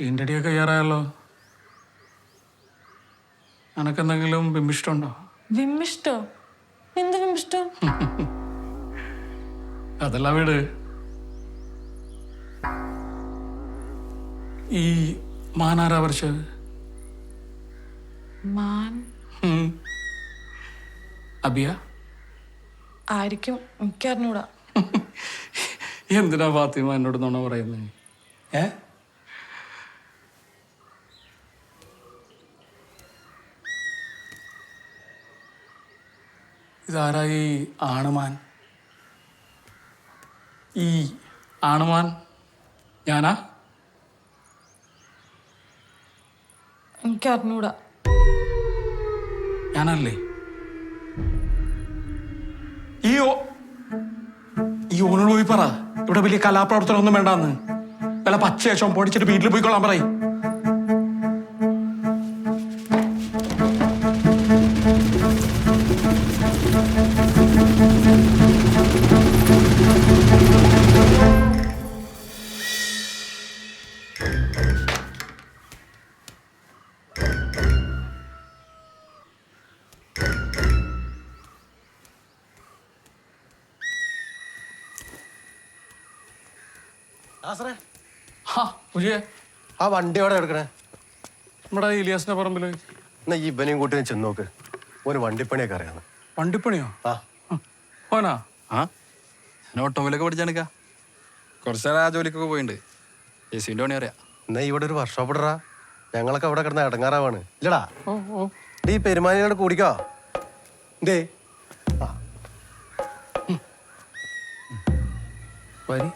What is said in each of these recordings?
വീണ്ടടിയൊക്കെ കയ്യാറായല്ലോ. അനക്കെന്തെങ്കിലും ബിംബിഷ്ടമുണ്ടോ? ബിംബിഷ്ടോ? എന്ത് ബിംബിഷ്ടം? അതെല്ലാം വീട്. ഈ മാനാരാ വരച്ചത്? മാൻ അബിയ ആയിരിക്കും, എനിക്കറിഞ്ഞൂടാ. എന്തിനാ ഫാത്തിമ എന്നോട് നുണ പറയുന്നത്? ഇതാരാ ഈ ആണുമാൻ? ഈ ആണുമാൻ ഞാനാ? എനിക്കറിഞ്ഞൂടാ. ഞാനല്ലേ? ഈ ഓനോട് പോയി പറ, ഇവിടെ വലിയ കലാപ്രവർത്തനം ഒന്നും വേണ്ടാന്ന്. വല്ല പച്ചയേശം പൊടിച്ചിട്ട് വീട്ടിൽ പോയിക്കൊള്ളാൻ പറയും. ആ വണ്ടി എവിടെ എടുക്കണേ? നമ്മുടെ ഇലിയാസിന്റെ പറമ്പില്. എന്നാ ഈ ഇവനെയും കൂട്ടി ചെന്ന് നോക്ക്. ഓന് വണ്ടിപ്പണിയൊക്കെ അറിയാന്ന്. വണ്ടിപ്പണിയോ? ആ ഓനാ? ഞാൻ ഓട്ടോമൊബൈലൊക്കെ പഠിച്ചാണിക്കാ. കുറച്ചേരം ആ ജോലിക്കൊക്കെ പോയിട്ടുണ്ട്. ജെസിന്റെ പണി അറിയാം. എന്നാ ഇവിടെ ഒരു വർക്ക്ഷോപ്പ് ഇടറാ. ഞങ്ങളൊക്കെ അവിടെ കിടന്ന ഇടങ്ങാറാവാണ്. ഇല്ലടാ ഈ പെരുമാനിയോട് കൂടിക്കോ. എന്തേ വരി.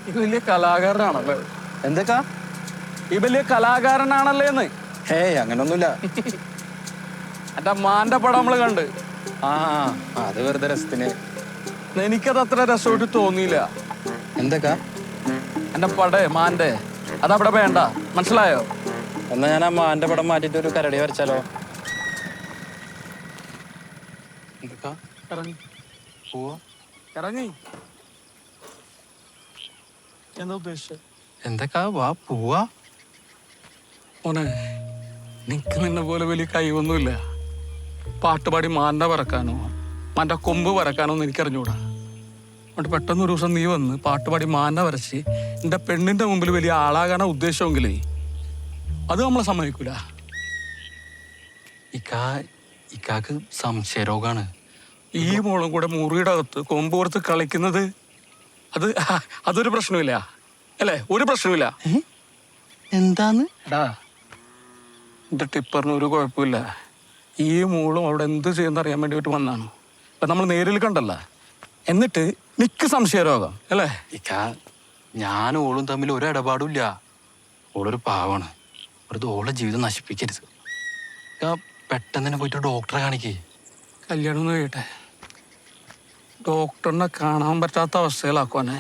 ഇത് വലിയ കലാകാരനാണല്ലേ? എന്തൊക്കാ? ഈ വലിയ കലാകാരനാണല്ലേ എന്ന്? ഹേയ് അങ്ങനൊന്നുമില്ല. എന്റെ മാന്റെ പടം നമ്മള് കണ്ട്. ആ അത് വെറുതെ രസത്തിന്. എനിക്കത് അത്ര രസമായിട്ട് തോന്നിയില്ല. എന്തൊക്കാ? എന്റെ പടേ മാന്റെ അതവിടെ വേണ്ട, മനസ്സിലായോ? എന്നാ ഞാൻ ആ മാന്റെ പടം മാറ്റിട്ട് ഒരു കരടി വരച്ചാലോ? എന്തൊക്കാ? ഇറങ്ങി പോവാ. ഇറങ്ങി. എന്താ ഉദ്ദേശിച്ചത്? എന്തൊക്കാ? വാ പോവാ. മോനെ, നിനക്ക് നിന്നെ പോലെ വലിയ കഴിവൊന്നുമില്ല. പാട്ടുപാടി മാന്റെ പറക്കാനോ മാന്റെ കൊമ്പ് പറക്കാനോ ഒന്നും എനിക്കറിഞ്ഞൂടാ. അതുകൊണ്ട് പെട്ടെന്ന് ഒരു ദിവസം നീ വന്ന് പാട്ടുപാടി മാന്റെ വരച്ച് എന്റെ പെണ്ണിന്റെ മുമ്പിൽ വലിയ ആളാകാനാ ഉദ്ദേശമെങ്കിലേ അത് നമ്മളെ സമ്മതിക്കൂല. ഇക്കാക്ക് സംശയരോഗാണ്. ഈ മോളും കൂടെ മുറിയുടെ അകത്ത് കൊമ്പ് പുറത്ത് കളിക്കുന്നത് അതൊരു പ്രശ്നമില്ല അല്ലേ? ഒരു പ്രശ്നമില്ല. എന്താന്ന്? എന്റെ ടിപ്പറിന് ഒരു കുഴപ്പമില്ല. ഈ മോളും അവിടെ എന്ത് ചെയ്യുന്ന അറിയാൻ വേണ്ടിയിട്ട് വന്നാണ്. അപ്പൊ നമ്മൾ നേരിൽ കണ്ടല്ല. എന്നിട്ട് നിക്ക് സംശയരോഗം അല്ലേ? ഞാൻ ഓളും തമ്മിൽ ഒരു ഇടപാടും ഇല്ല. ഓളൊരു പാവാണ്. വെറുതെ ഓളെ ജീവിതം നശിപ്പിക്കരുത്. പെട്ടെന്ന് തന്നെ പോയിട്ട് ഡോക്ടറെ കാണിക്കേ. കല്യാണം ഒന്ന് കഴിയട്ടെ. ഡോക്ടറിനെ കാണാൻ പറ്റാത്ത അവസ്ഥയിലാക്കുവാനെ.